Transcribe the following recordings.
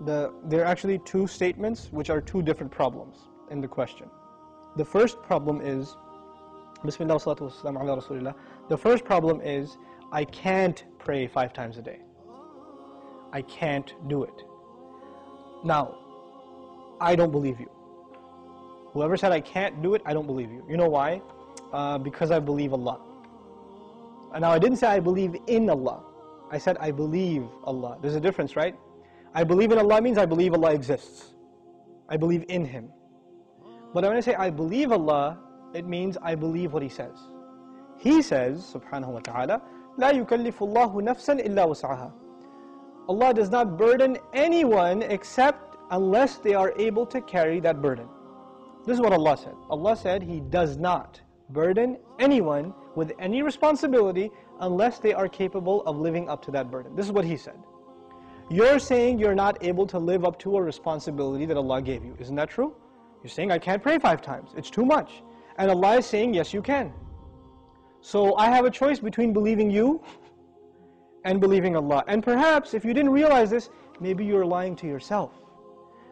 there are actually two statements which are two different problems in the question. The first problem is, Bismillah wa salatu wa salam ala Rasulillah. The first problem is, I can't pray 5 times a day. I can't do it. Now, I don't believe you. Whoever said I can't do it, I don't believe you. You know why? Because I believe Allah. And now I didn't say I believe in Allah. I said I believe Allah. There's a difference, right? I believe in Allah means I believe Allah exists. I believe in Him. But when I say I believe Allah, it means I believe what He says. He says, subhanahu wa ta'ala, لا يكلف الله نفسا إلا وسعها. Allah does not burden anyone except unless they are able to carry that burden. This is what Allah said. Allah said He does not burden anyone with any responsibility unless they are capable of living up to that burden. This is what He said. You're saying you're not able to live up to a responsibility that Allah gave you. Isn't that true? You're saying I can't pray 5 times. It's too much. And Allah is saying yes you can. So I have a choice between believing you and believing Allah. And perhaps if you didn't realize this, maybe you're lying to yourself.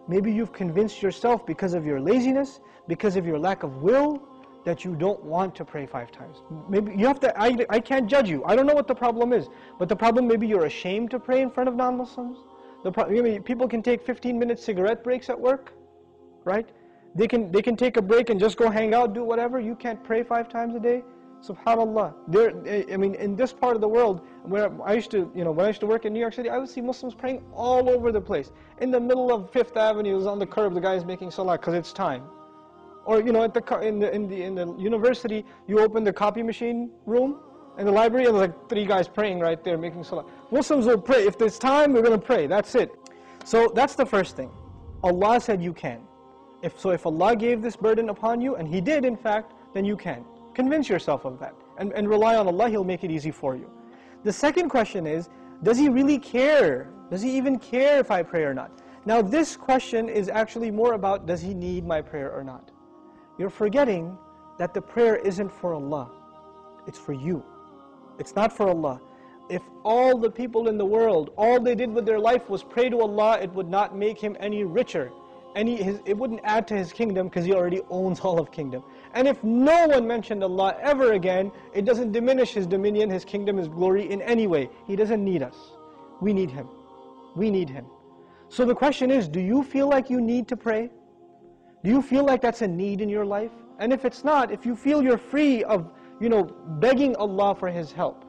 Maybe you've convinced yourself because of your laziness, because of your lack of will, that you don't want to pray 5 times. Maybe you have to, I can't judge you. I don't know what the problem is. But the problem, maybe you're ashamed to pray in front of non-Muslims. People can take 15-minute cigarette breaks at work, right? They can take a break and just go hang out, do whatever. You can't pray 5 times a day. Subhanallah. In this part of the world, where I used to, when I used to work in New York City, I would see Muslims praying all over the place. In the middle of 5th Avenue, on the curb, the guy is making salah because it's time. Or in the university, you open the copy machine room in the library, and there's like 3 guys praying right there, making salah. Muslims will pray. If there's time, we're going to pray. That's it. So that's the first thing. Allah said you can. If Allah gave this burden upon you, and He did in fact, then you can. Convince yourself of that. And rely on Allah, He'll make it easy for you. The second question is, does He really care? Does He even care if I pray or not? Now this question is actually more about, does He need my prayer or not? You're forgetting that the prayer isn't for Allah. It's for you. It's not for Allah. If all the people in the world, all they did with their life was pray to Allah, it would not make Him any richer. It wouldn't add to His kingdom because He already owns all of kingdom. And if no one mentioned Allah ever again, it doesn't diminish His dominion, His kingdom, His glory in any way. He doesn't need us. We need Him. We need Him. So the question is, do you feel like you need to pray? Do you feel like that's a need in your life? And if it's not, if you feel you're free of, begging Allah for His help,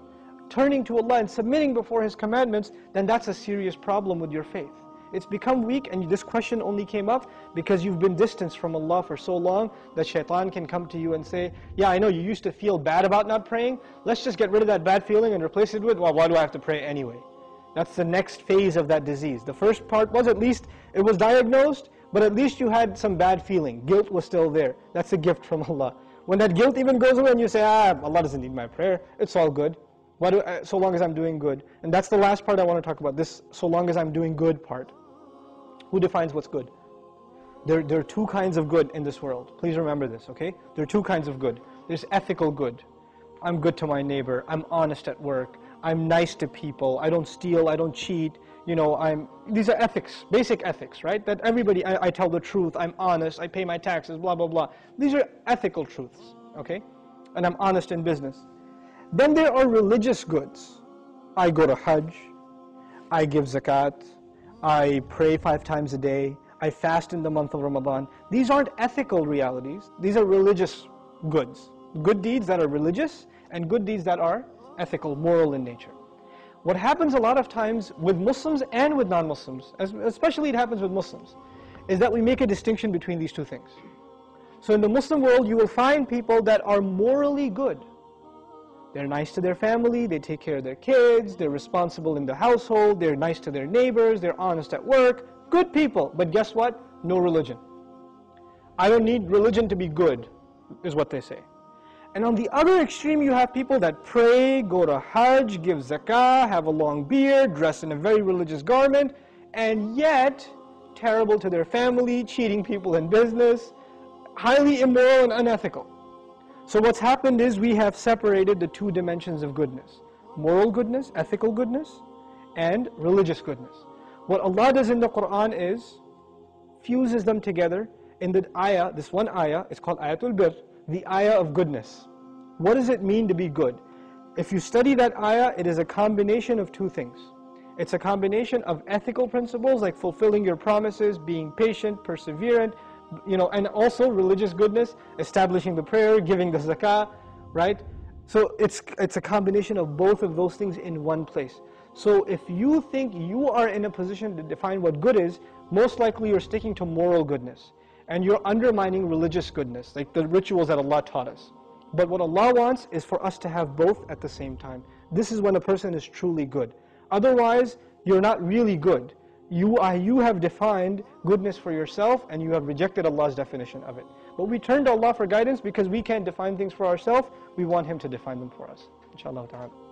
turning to Allah and submitting before His commandments, then that's a serious problem with your faith. It's become weak, and this question only came up because you've been distanced from Allah for so long that shaitan can come to you and say, yeah, I know you used to feel bad about not praying. Let's just get rid of that bad feeling and replace it with, well, why do I have to pray anyway? That's the next phase of that disease. The first part was, at least it was diagnosed, but at least you had some bad feeling. Guilt was still there. That's a gift from Allah. When that guilt even goes away and you say, Allah doesn't need my prayer, it's all good. So long as I'm doing good. And that's the last part I want to talk about, this so long as I'm doing good part. Who defines what's good? There are 2 kinds of good in this world. Please remember this, okay? There are 2 kinds of good. There's ethical good. I'm good to my neighbor. I'm honest at work. I'm nice to people. I don't steal. I don't cheat. These are ethics, basic ethics, right? That everybody, I tell the truth. I'm honest. I pay my taxes, blah, blah, blah. These are ethical truths, okay? And I'm honest in business. Then there are religious goods. I go to Hajj. I give zakat. I pray 5 times a day. I fast in the month of Ramadan. These aren't ethical realities. These are religious goods. Good deeds that are religious and good deeds that are ethical, moral in nature. What happens a lot of times with Muslims and with non-Muslims, especially it happens with Muslims, is that we make a distinction between these 2 things. So in the Muslim world, you will find people that are morally good. They're nice to their family, they take care of their kids, they're responsible in the household, they're nice to their neighbors, they're honest at work. Good people, but guess what? No religion. I don't need religion to be good, is what they say. And on the other extreme, you have people that pray, go to Hajj, give zakah, have a long beard, dress in a very religious garment, and yet terrible to their family, cheating people in business, highly immoral and unethical. So what's happened is we have separated the 2 dimensions of goodness. Moral goodness, ethical goodness, and religious goodness. What Allah does in the Quran is fuses them together in the ayah. This one ayah is called Ayatul Bir, the ayah of goodness. What does it mean to be good? If you study that ayah, it is a combination of two things. It's a combination of ethical principles like fulfilling your promises, being patient, perseverant, and also religious goodness, establishing the prayer, giving the zakah, right? So it's a combination of both of those things in one place. So if you think you are in a position to define what good is, most likely you're sticking to moral goodness. And you're undermining religious goodness, like the rituals that Allah taught us. But what Allah wants is for us to have both at the same time. This is when a person is truly good. Otherwise, you're not really good. You have defined goodness for yourself and you have rejected Allah's definition of it. But we turn to Allah for guidance because we can't define things for ourselves. We want Him to define them for us. Inshallah ta'ala.